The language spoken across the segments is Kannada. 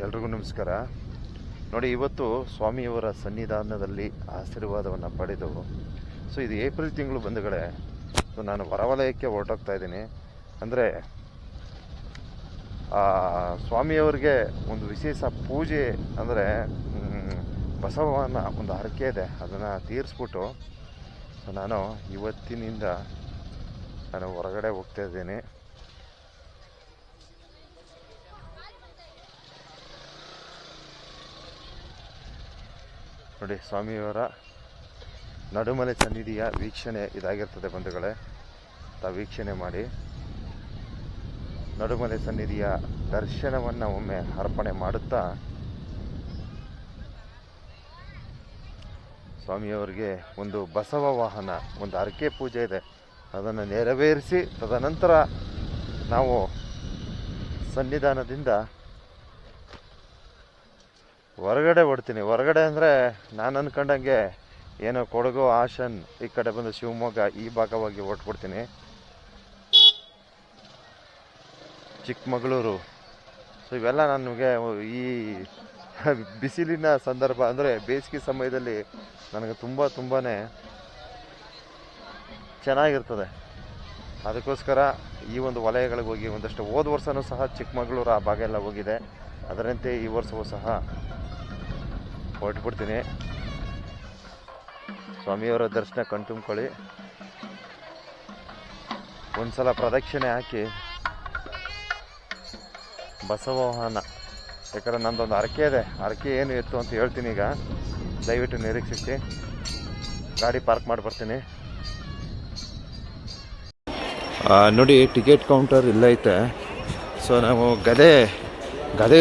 ಎಲ್ರಿಗೂ ನಮಸ್ಕಾರ. ನೋಡಿ, ಇವತ್ತು ಸ್ವಾಮಿಯವರ ಸನ್ನಿಧಾನದಲ್ಲಿ ಆಶೀರ್ವಾದವನ್ನು ಪಡೆದು ಇದು ಏಪ್ರಿಲ್ ತಿಂಗಳು ಬಂಧುಗಳೇ. ನಾನು ಹೊರವಲಯಕ್ಕೆ ಹೊರಟೋಗ್ತಾ ಇದ್ದೀನಿ. ಅಂದರೆ ಸ್ವಾಮಿಯವರಿಗೆ ಒಂದು ವಿಶೇಷ ಪೂಜೆ, ಅಂದರೆ ಬಸವನ ಒಂದು ಹರಕೆ ಇದೆ, ಅದನ್ನು ತೀರಿಸ್ಬಿಟ್ಟು ನಾನು ಇವತ್ತಿನಿಂದ ಹೊರಗಡೆ ಹೋಗ್ತಾ ಇದ್ದೀನಿ. ನೋಡಿ, ಸ್ವಾಮಿಯವರ ನಡುಮಲೆ ಸನ್ನಿಧಿಯ ವೀಕ್ಷಣೆ ಇದಾಗಿರ್ತದೆ ಬಂಧುಗಳೇ. ತಾವು ವೀಕ್ಷಣೆ ಮಾಡಿ ನಡುಮಲೆ ಸನ್ನಿಧಿಯ ದರ್ಶನವನ್ನು ಒಮ್ಮೆ ಅರ್ಪಣೆ ಮಾಡುತ್ತಾ ಸ್ವಾಮಿಯವರಿಗೆ ಒಂದು ಬಸವ ವಾಹನ, ಒಂದು ಹರಕೆ ಪೂಜೆ ಇದೆ, ಅದನ್ನು ನೆರವೇರಿಸಿ ತದನಂತರ ನಾವು ಸನ್ನಿಧಾನದಿಂದ ಹೊರಗಡೆ ಹೊಡ್ತೀನಿ. ಹೊರಗಡೆ ಅಂದರೆ ನಾನು ಅಂದ್ಕೊಂಡಂಗೆ ಏನೋ ಕೊಡಗು, ಹಾಸನ್, ಈ ಕಡೆ ಬಂದು ಶಿವಮೊಗ್ಗ ಈ ಭಾಗವಾಗಿ ಹೊರಟ್ಬಿಡ್ತೀನಿ. ಚಿಕ್ಕಮಗಳೂರು, ಇವೆಲ್ಲ ನನಗೆ ಈ ಬಿಸಿಲಿನ ಸಂದರ್ಭ, ಅಂದರೆ ಬೇಸಿಗೆ ಸಮಯದಲ್ಲಿ ನನಗೆ ತುಂಬಾ ಚೆನ್ನಾಗಿರ್ತದೆ. ಅದಕ್ಕೋಸ್ಕರ ಈ ಒಂದು ವಲಯಗಳಿಗೆ ಹೋಗಿ ಒಂದಷ್ಟು ಹೋದ ವರ್ಷವೂ ಸಹ ಚಿಕ್ಕಮಗಳೂರು ಆ ಭಾಗ ಎಲ್ಲ ಹೋಗಿದೆ. ಅದರಂತೆ ಈ ವರ್ಷವೂ ಸಹ ಹೊರಟ್ಬಿಡ್ತೀನಿ. ಸ್ವಾಮಿಯವರ ದರ್ಶನ ಕಣ್ತುಂಬ್ಕೊಳ್ಳಿ, ಒಂದ್ಸಲ ಪ್ರದಕ್ಷಿಣೆ ಹಾಕಿ ಬಸವವಾಹನ, ಯಾಕಂದರೆ ನಂದೊಂದು ಹರಕೆ ಇದೆ. ಹರಕೆ ಏನು ಇತ್ತು ಅಂತ ಹೇಳ್ತೀನಿ. ಈಗ ದಯವಿಟ್ಟು ನಿರೀಕ್ಷಿಸಿ. ಗಾಡಿ ಪಾರ್ಕ್ ಮಾಡಿ ಬರ್ತೀನಿ. ನೋಡಿ, ಟಿಕೆಟ್ ಕೌಂಟರ್ ಇಲ್ಲೈತೆ. ನಾವು ಗದೆ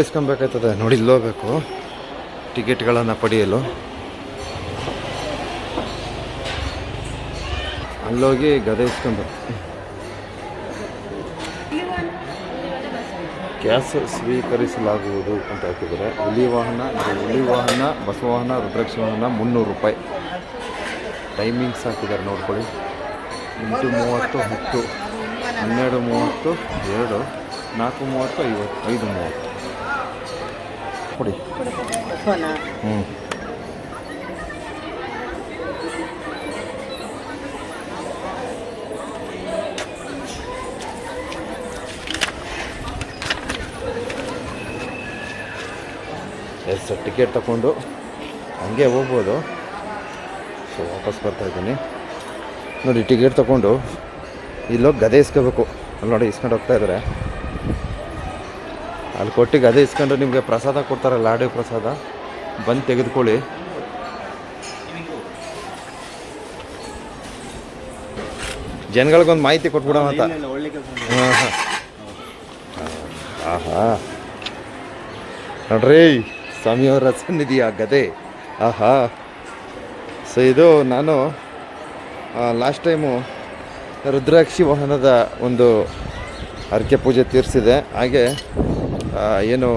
ಇಸ್ಕೊಬೇಕಾಯ್ತದೆ. ನೋಡಿ, ಇಲ್ಲೋಗ್ಬೇಕು ಟಿಕೆಟ್ಗಳನ್ನು ಪಡೆಯಲು. ಅಲ್ಲೋಗಿ ಗದೆ ಇಸ್ಕೊಬೇಕು. ಕ್ಯಾಶ್ ಸ್ವೀಕರಿಸಲಾಗುವುದು ಅಂತ ಹಾಕಿದ್ದಾರೆ. ಹುಲಿ ವಾಹನ, ಬಸವಾಹನ, ರುದ್ರಾಕ್ಷ ವಾಹನ 300 ರೂಪಾಯಿ. ಟೈಮಿಂಗ್ಸ್ ಹಾಕಿದ್ದಾರೆ ನೋಡ್ಕೊಳ್ಳಿ. 8:30, 10, 12:30, 2, 4:30, 5:30 ಕೊಡಿ. ಟಿಕೆಟ್ ತಗೊಂಡು ಹಂಗೆ ಹೋಗ್ಬೋದು. ವಾಪಸ್ ಬರ್ತಾಯಿದ್ದೀನಿ. ನೋಡಿ, ಟಿಕೆಟ್ ತಗೊಂಡು ಇಲ್ಲೋಗಿ ಗದೆ ಇಸ್ಕೋಬೇಕು. ಅಲ್ಲಿ ನೋಡಿ, ಇಸ್ಕೊಂಡು ಹೋಗ್ತಾ ಇದ್ದಾರೆ. ಅಲ್ಲಿ ಕೊಟ್ಟು ಗದೆ ಇಸ್ಕೊಂಡು ನಿಮಗೆ ಪ್ರಸಾದ ಕೊಡ್ತಾರೆ, ಲಾಡು ಪ್ರಸಾದ. ಬಂದು ತೆಗೆದುಕೊಳ್ಳಿ. ಜನಗಳಿಗೊಂದು ಮಾಹಿತಿ ಕೊಟ್ಬಿಡೋಣ ಅಂತ. ಆಹಾ, ನೋಡ್ರಿ ಸ್ವಾಮಿಯವರ ಸನ್ನಿಧಿಯ ಗದೆ. ಆಹಾ, ಇದು ನಾನು ಲಾಸ್ಟ್ ಟೈಮು ರುದ್ರಾಕ್ಷಿ ವಾಹನದ ಒಂದು ಹರಕೆ ಪೂಜೆ ತೀರಿಸಿದೆ. ಹಾಗೆ ಏನು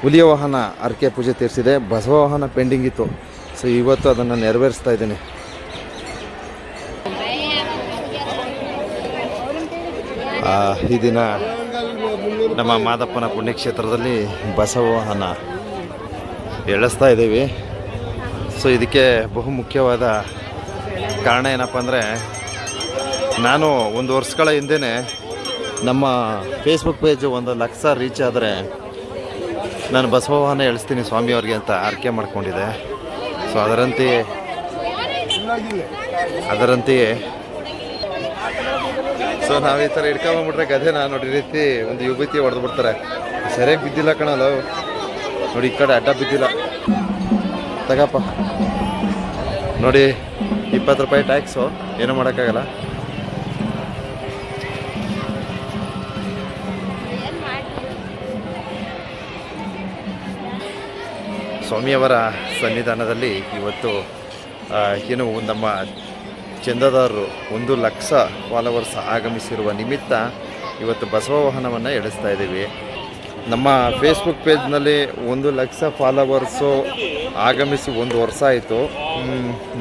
ಹುಲಿಯ ವಾಹನ ಹರಕೆ ಪೂಜೆ ತೀರಿಸಿದೆ. ಬಸವ ವಾಹನ ಪೆಂಡಿಂಗ್ ಇತ್ತು. ಇವತ್ತು ಅದನ್ನು ನೆರವೇರಿಸ್ತಾ ಇದ್ದೀನಿ. ಈ ದಿನ ನಮ್ಮ ಮಾದಪ್ಪನ ಪುಣ್ಯಕ್ಷೇತ್ರದಲ್ಲಿ ಬಸವ ವಾಹನ ಎಳೆಸ್ತಾ ಇದ್ದೀವಿ. ಇದಕ್ಕೆ ಬಹುಮುಖ್ಯವಾದ ಕಾರಣ ಏನಪ್ಪ ಅಂದರೆ, ನಾನು ಒಂದು ವರ್ಷಗಳ ಹಿಂದೆ ನಮ್ಮ ಫೇಸ್ಬುಕ್ ಪೇಜು 1 ಲಕ್ಷ ರೀಚ್ ಆದರೆ ನಾನು ಬಸವ ವಾಹನ ಎಳಿಸ್ತೀನಿ ಸ್ವಾಮಿಯವ್ರಿಗೆ ಅಂತ ಆರ್ಕೆ ಮಾಡ್ಕೊಂಡಿದ್ದೆ. ಅದರಂತೆಯೇ ನಾವು ಈ ಥರ ಹಿಡ್ಕೊಂಬಂದ್ಬಿಟ್ರೆ ಗದೆನ ನೋಡಿ ರೀತಿ ಒಂದು ಯುವತಿ ಹೊಡೆದು ಬಿಡ್ತಾರೆ. ಸರಿಯಾಗಿ ಬಿದ್ದಿಲ್ಲ ಕಣಲ್ಲ. ನೋಡಿ, ಈ ಕಡೆ ಅಡ್ಡ ಬಿದ್ದಿಲ್ಲ. ತಗಪ್ಪ ನೋಡಿ, 20 ರೂಪಾಯಿ ಟ್ಯಾಕ್ಸು, ಏನೂ ಮಾಡೋಕ್ಕಾಗಲ್ಲ. ಸ್ವಾಮಿಯವರ ಸನ್ನಿಧಾನದಲ್ಲಿ ಇವತ್ತು ಏನು ನಮ್ಮ ಚಂದದಾರರು 1 ಲಕ್ಷ ಫಾಲೋವರ್ಸ್ ಆಗಮಿಸಿರುವ ನಿಮಿತ್ತ ಇವತ್ತು ಬಸವ ವಾಹನವನ್ನು ಎಳೆಸ್ತಾ ಇದ್ದೀವಿ. ನಮ್ಮ ಫೇಸ್ಬುಕ್ ಪೇಜ್ನಲ್ಲಿ 1 ಲಕ್ಷ ಫಾಲೋವರ್ಸು ಆಗಮಿಸಿ 1 ವರ್ಷ ಆಯಿತು.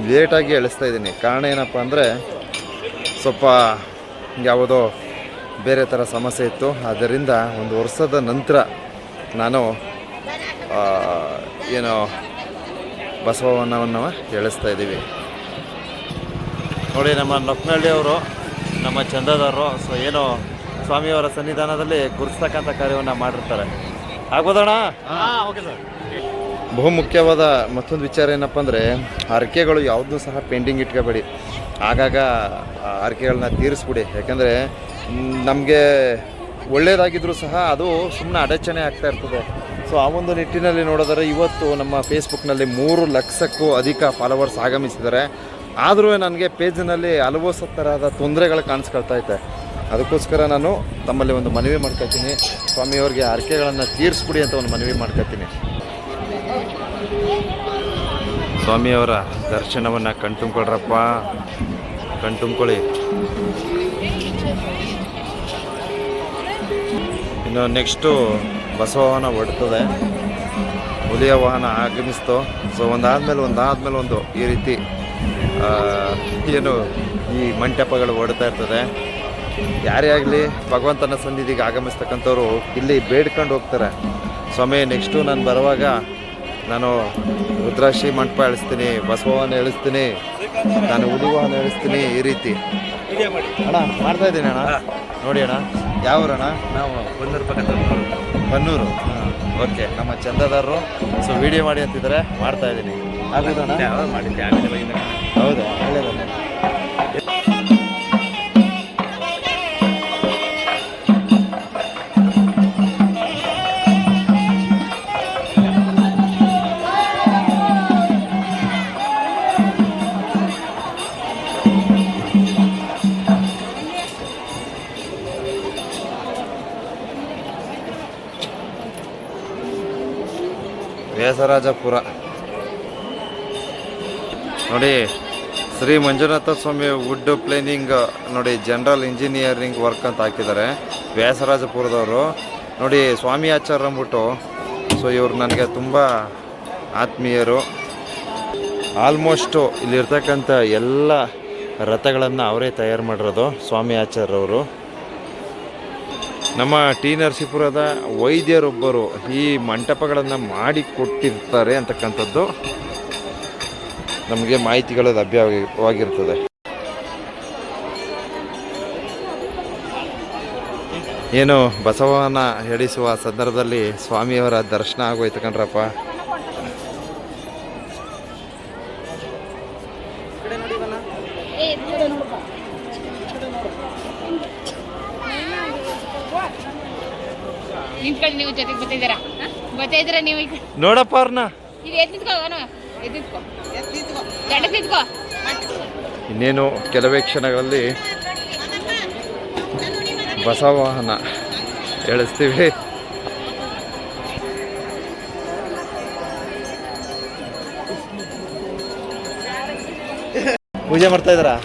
ಲೇಟಾಗಿ ಎಳಿಸ್ತಾ ಇದ್ದೀನಿ. ಕಾರಣ ಏನಪ್ಪ ಅಂದರೆ, ಸ್ವಲ್ಪ ಯಾವುದೋ ಬೇರೆ ಥರ ಸಮಸ್ಯೆ ಇತ್ತು. ಆದ್ದರಿಂದ ಒಂದು ವರ್ಷದ ನಂತರ ನಾನು ಏನು ಬಸವಣ್ಣವನ್ನು ಎಳಿಸ್ತಾ ಇದ್ದೀವಿ. ನೋಡಿ ನಮ್ಮ ನೊಕ್ನಹಳ್ಳಿಯವರು, ನಮ್ಮ ಚಂದದವರು ಏನು ಸ್ವಾಮಿಯವರ ಸನ್ನಿಧಾನದಲ್ಲಿ ಗುರುಸ್ತಕ್ಕಂಥ ಕಾರ್ಯವನ್ನು ಮಾಡಿರ್ತಾರೆ. ಆಗ್ಬೋದಣ್ಣ? Okay sir. ಬಹುಮುಖ್ಯವಾದ ಮತ್ತೊಂದು ವಿಚಾರ ಏನಪ್ಪ ಅಂದರೆ, ಹರಕೆಗಳು ಯಾವುದೂ ಸಹ ಪೆಂಡಿಂಗ್ ಇಟ್ಕೋಬೇಡಿ. ಆಗಾಗ ಹರಕೆಗಳನ್ನ ತೀರಿಸ್ಬಿಡಿ. ಯಾಕಂದರೆ ನಮಗೆ ಒಳ್ಳೆಯದಾಗಿದ್ದರೂ ಸಹ ಅದು ಸುಮ್ಮನೆ ಅಡಚಣೆ ಆಗ್ತಾ ಇರ್ತದೆ. ಸೊ ಆ ಒಂದು ನಿಟ್ಟಿನಲ್ಲಿ ನೋಡಿದರೆ ಇವತ್ತು ನಮ್ಮ ಫೇಸ್ಬುಕ್ನಲ್ಲಿ 3 ಲಕ್ಷಕ್ಕೂ ಅಧಿಕ ಫಾಲೋವರ್ಸ್ ಆಗಮಿಸಿದ್ದಾರೆ. ಆದರೂ ನನಗೆ ಪೇಜ್ನಲ್ಲಿ ಹಲವು ಥರದ ತೊಂದರೆಗಳು ಕಾಣಿಸ್ಕೊಳ್ತಾ ಐತೆ. ಅದಕ್ಕೋಸ್ಕರ ನಾನು ತಮ್ಮಲ್ಲಿ ಒಂದು ಮನವಿ ಮಾಡ್ಕೊತೀನಿ, ಸ್ವಾಮಿಯವ್ರಿಗೆ ಹರಕೆಗಳನ್ನು ತೀರಿಸ್ಬಿಡಿ ಅಂತ ಒಂದು ಮನವಿ ಮಾಡ್ಕೊತೀನಿ. ಸ್ವಾಮಿಯವರ ದರ್ಶನವನ್ನು ಕಣ್ತುಂಬ್ಕೊಳ್ರಪ್ಪ, ಕಣ್ತುಂಬ್ಕೊಳ್ಳಿ. ಇನ್ನು ನೆಕ್ಸ್ಟು ಬಸವ ವಾಹನ ಹೊಡ್ತದೆ, ಹುಲಿಯ ವಾಹನ ಆಗಮಿಸ್ತು. ಸೊ ಒಂದಾದ್ಮೇಲೆ ಒಂದು ಈ ರೀತಿ ಏನು ಈ ಮಂಟಪಗಳು ಓಡ್ತಾ ಇರ್ತದೆ. ಯಾರೇ ಆಗಲಿ ಭಗವಂತನ ಸನ್ನಿಧಿಗೆ ಆಗಮಿಸ್ತಕ್ಕಂಥವ್ರು ಇಲ್ಲಿ ಬೇಡ್ಕೊಂಡು ಹೋಗ್ತಾರೆ. ಸ್ವಾಮಿ ನೆಕ್ಸ್ಟು ನಾನು ಬರುವಾಗ ನಾನು ರುದ್ರಾಕ್ಷಿ ಮಂಟಪ ಎಳಿಸ್ತೀನಿ, ಬಸವನ ಎಳಿಸ್ತೀನಿ, ನಾನು ಹುಲಿವಾಹನ ಎಳಿಸ್ತೀನಿ, ಈ ರೀತಿ ಅಣ್ಣ ಮಾಡ್ತಾ ಇದ್ದೀನಿ ಅಣ್ಣ. ನೋಡಿ ಅಣ್ಣ, ಯಾವೂರಣ್ಣ? ನಾವು ಬನ್ನೂರು. ಓಕೆ, ನಮ್ಮ ಚಂದದಾರರು. ಸೊ ವಿಡಿಯೋ ಮಾಡಿ ಅಂತಿದ್ದಾರೆ, ಮಾಡ್ತಾ ಇದ್ದೀನಿ. ಆಗೋದಣ್ಣ? ಹೌದಾ? ಒಳ್ಳೆಯದಣ್ಣ. ವ್ಯಾಸರಾಜಪುರ ನೋಡಿ, ಶ್ರೀ ಮಂಜುನಾಥ ಸ್ವಾಮಿ ವುಡ್ ಪ್ಲೇನಿಂಗ್ ನೋಡಿ, ಜನರಲ್ ಇಂಜಿನಿಯರಿಂಗ್ ವರ್ಕ್ ಅಂತ ಹಾಕಿದ್ದಾರೆ ವ್ಯಾಸರಾಜಪುರದವರು. ನೋಡಿ ಸ್ವಾಮಿ ಆಚಾರ್ಯ ಅಂದ್ಬಿಟ್ಟು. ಸೊ ಇವ್ರು ನನಗೆ ತುಂಬ ಆತ್ಮೀಯರು. ಆಲ್ಮೋಸ್ಟು ಇಲ್ಲಿರ್ತಕ್ಕಂಥ ಎಲ್ಲ ರಥಗಳನ್ನು ಅವರೇ ತಯಾರು ಮಾಡಿರೋದು ಸ್ವಾಮಿ ಆಚಾರ್ಯವರು. ನಮ್ಮ ಟಿ ನರಸೀಪುರದ ವೈದ್ಯರೊಬ್ಬರು ಈ ಮಂಟಪಗಳನ್ನು ಮಾಡಿ ಕೊಟ್ಟಿರ್ತಾರೆ ಅಂತಕ್ಕಂಥದ್ದು ನಮಗೆ ಮಾಹಿತಿಗಳು ಲಭ್ಯವಾಗಿರ್ತದೆ. ಏನು ಬಸವನ ಎಳಿಸುವ ಸಂದರ್ಭದಲ್ಲಿ ಸ್ವಾಮಿಯವರ ದರ್ಶನ ಆಗೋಯ್ತು ಕಣ್ರಪ್ಪ. ನಿಂತ್ಕೊಳ್ಳಿ, ನೀವು ಜೊತೆಗೆ ಬರ್ತಿದ್ದೀರಾ ನೀವು ಈಗ ನೋಡಪ್ಪ ಅವ್ರನ್ನ. ಇನ್ನೇನು ಕೆಲವೇ ಕ್ಷಣಗಳಲ್ಲಿ ಬಸವಾಹನ ಎಳಿಸ್ತೀವಿ. ಪೂಜೆ ಮಾಡ್ತಾ ಇದ್ದಾರಾ?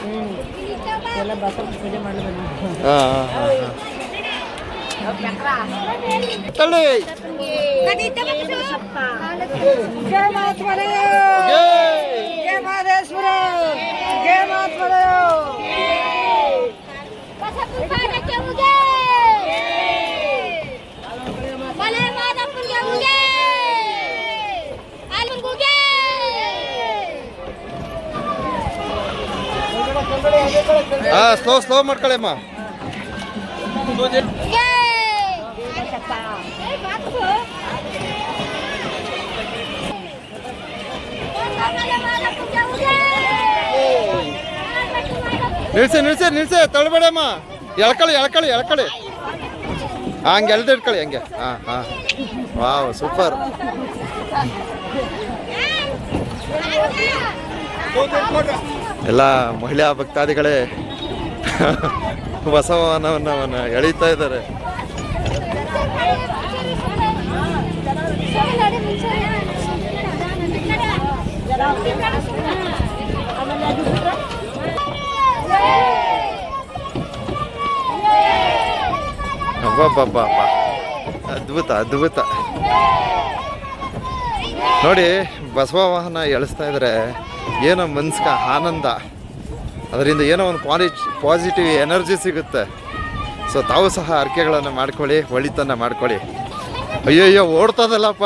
ಸ್ಲೋ ಮಾಡ್ಕೊಳ್ಳಿ ಅಮ್ಮ. ನಿಲ್ಸಿ ತಳ್ಬೇಡಮ್ಮ. ಎಳ್ಕೊಳ್ಳಿ ಹಂಗೆ ಇಟ್ಕೊಳ್ಳಿ ಹಂಗೆ. Wow, super. ಎಲ್ಲ ಮಹಿಳಾ ಭಕ್ತಾದಿಗಳೇ ಬಸವನವನ್ನು ಎಳೀತಾ ಇದ್ದಾರೆ. ಅಬ್ಬಬ್ಬಬ್ಬ, ಅದ್ಭುತ ನೋಡಿ. ಬಸವ ವಾಹನ ಎಳಿಸ್ತಾ ಇದ್ರೆ ಏನೋ ಮನ್ಸಿಗೆ ಆನಂದ, ಅದರಿಂದ ಏನೋ ಒಂದು ಪಾಸಿಟಿವ್ ಎನರ್ಜಿ ಸಿಗುತ್ತೆ. ಸೊ ತಾವು ಸಹ ಹರಕೆಗಳನ್ನು ಮಾಡ್ಕೊಳ್ಳಿ, ಒಳಿತನ್ನು ಮಾಡ್ಕೊಳ್ಳಿ. ಅಯ್ಯಯ್ಯೋ ಓಡ್ತದಲ್ಲಪ್ಪ.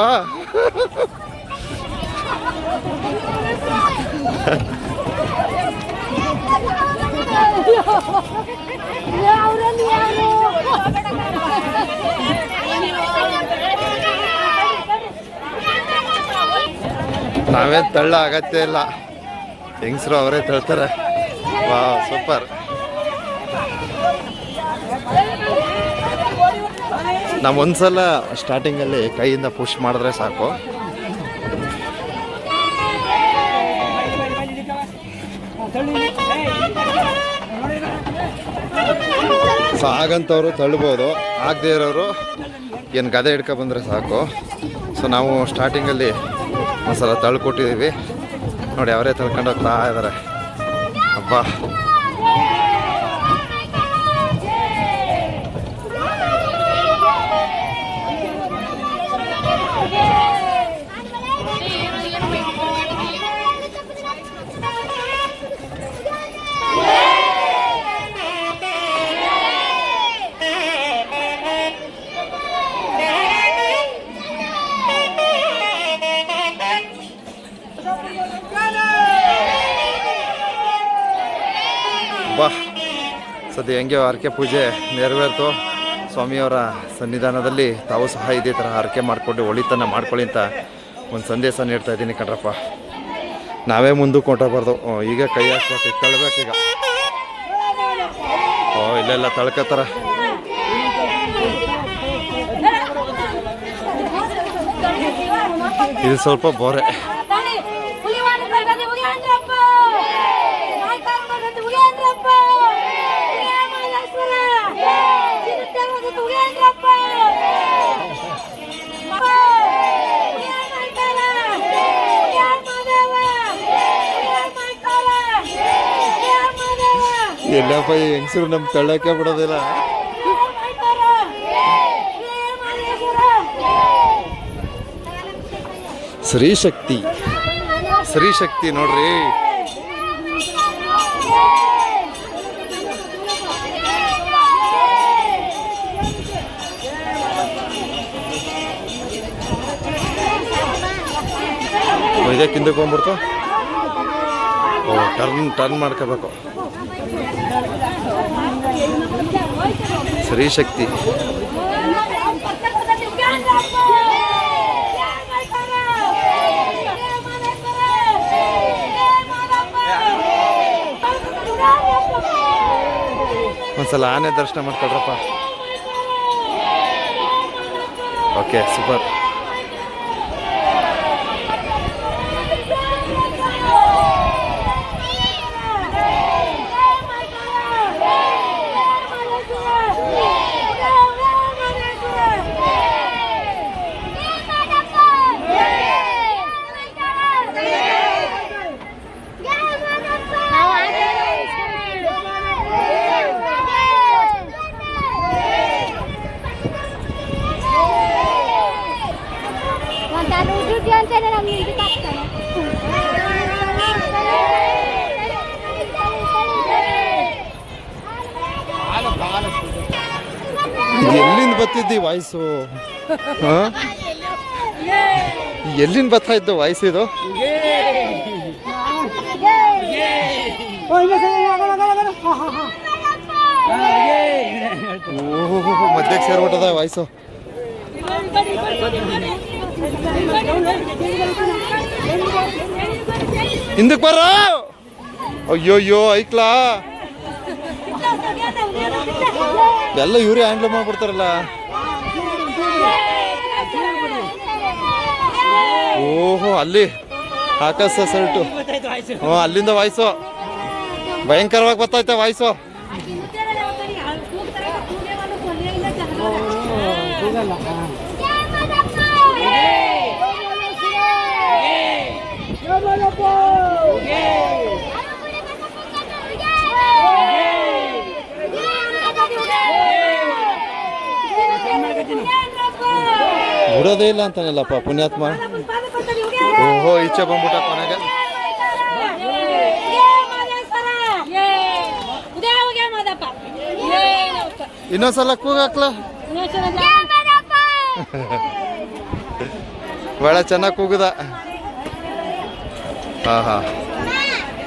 ನಾವೇನು ತಳ್ಳ ಅಗತ್ಯ ಇಲ್ಲ, ಹೆಂಗಸರು ಅವರೇ ತಳ್ತಾರೆ. ವಾ ಸೂಪರ್. ನಾವು ಒಂದ್ಸಲ ಸ್ಟಾರ್ಟಿಂಗಲ್ಲಿ ಕೈಯಿಂದ ಪುಷ್ ಮಾಡಿದ್ರೆ ಸಾಕು. ಸೊ ಹಾಗಂತವ್ರು ತಳ್ಬೋದು, ಆಗದೇ ಇರೋರು ಏನು ಗದೆ ಹಿಡ್ಕೊ ಬಂದರೆ ಸಾಕು. ಸೊ ನಾವು ಸ್ಟಾರ್ಟಿಂಗಲ್ಲಿ ಒಂದ್ಸಲ ತಳ್ಕೊಟ್ಟಿದ್ದೀವಿ ನೋಡಿ, ಅವರೇ ತಳ್ಕೊಂಡು ಹೋಗ್ತಾ ಇದ್ದಾರೆ. ಅಬ್ಬಾ ಬಾ ಸದ್ಯ ಹೆಂಗೆ ಹರಕೆ ಪೂಜೆ ನೆರವೇರ್ತು. ಸ್ವಾಮಿಯವರ ಸನ್ನಿಧಾನದಲ್ಲಿ ತಾವು ಸಹ ಇದೇ ಥರ ಹರಕೆ ಮಾಡಿಕೊಂಡು ಒಳಿತನ್ನು ಮಾಡ್ಕೊಳ್ಳಿ ಅಂತ ಒಂದು ಸಂದೇಶ ನೀಡ್ತಾ ಇದ್ದೀನಿ ಕಣ್ರಪ್ಪ. ನಾವೇ ಮುಂದಕ್ಕೆ ಹೊಂಟೋಗ್ಬಾರ್ದು. ಈಗ ಕೈ ಹಾಕ್ಬೇಕು, ತಳ್ಬೇಕೀಗ. ಇಲ್ಲೆಲ್ಲ ತಳ್ಕೊತಾರ. ಇದು ಸ್ವಲ್ಪ ಬೋರೆ. ಎಲ್ಲಪ್ಪ ಈ ಹೆಂಗಸರು ನಮ್ಮ ತಳ್ಳಕ್ಕೆ ಬಿಡೋದಿಲ್ಲ. ಶ್ರೀಶಕ್ತಿ, ಶ್ರೀಶಕ್ತಿ ನೋಡ್ರಿ. ಇದೇ ಕಿಂದಕ್ಕೆ ಹೋಗ್ಬಿಡ್ತು. ಟರ್ನ್ ಮಾಡ್ಕೋಬೇಕು. ಶ್ರೀಶಕ್ತಿ ಒಂದ್ಸಲ ಆನೆ ದರ್ಶನ ಮಾಡ್ಕೊಳ್ರಪ್ಪ. Okay super. ಎಲ್ಲಿಂದ ಬರ್ತಿದ್ದಿ ವಾಯ್ಸು? ಎಲ್ಲಿಂದ ಬರ್ತಾ ಇದ್ದು ವಾಯ್ಸ್ ಇದು? ಓಹೋ ಮಧ್ಯಕ್ಕೆ ಸೇರ್ಬಿಟ್ಟದ ವಾಯ್ಸು. ಹಿಂದಕ್ಕೆ ಬರ. ಅಯ್ಯೋಯ್ಯೋ ಐಕ್ಲಾ, ಎಲ್ಲ ಇವರೇ ಹ್ಯಾಂಡ್ಲ್ ಮಾಡ್ಬಿಡ್ತಾರಲ್ಲ. ಓಹೋ ಅಲ್ಲಿ ಆಕಾಶ ಸರ್ಟು. ಅಲ್ಲಿಂದ ವಾಯ್ಸು ಭಯಂಕರವಾಗಿ ಬರ್ತೈತೆ ವಾಯ್ಸು. ಬಿಡೋದೇ ಇಲ್ಲ ಅಂತಾನಲ್ಲಪ್ಪ ಪುಣ್ಯಾತ್ಮ. ಓಹೋ ಈಚೆ ಬಂದ್ಬಿಟ್ಟ ಕೊನೆಗೆ. ಇನ್ನೊಂದ್ಸಲ ಕೂಗಾಕ್ಲ ಭಾಳ ಚೆನ್ನಾಗಿ ಕೂಗುದ. ಹಾಂ ಹಾಂ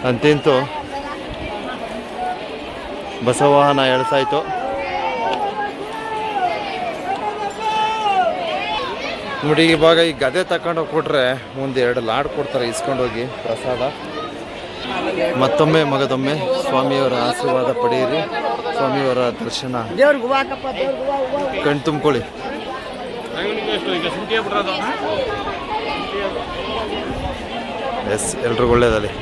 ಅಂತಿಂತು ಬಸವಾಹನ ಎಳ್ಸಾಯ್ತು. ನೋಡಿ ಇವಾಗ ಈ ಗದೆ ತಗೊಂಡೋಗಿ ಕೊಟ್ರೆ ಒಂದು 2 ಲಾಡ್ ಕೊಡ್ತಾರೆ ಇಸ್ಕೊಂಡೋಗಿ ಪ್ರಸಾದ. ಮತ್ತೊಮ್ಮೆ ಮಗದೊಮ್ಮೆ ಸ್ವಾಮಿಯವರ ಆಶೀರ್ವಾದ ಪಡೆಯಿರಿ, ಸ್ವಾಮಿಯವರ ದರ್ಶನ ಕಣ್ ತುಂಬ್ಕೊಳ್ಳಿ. ಎಸ್ ಎಲ್ರಿಗೂ ಒಳ್ಳೇದಲ್ಲಿ.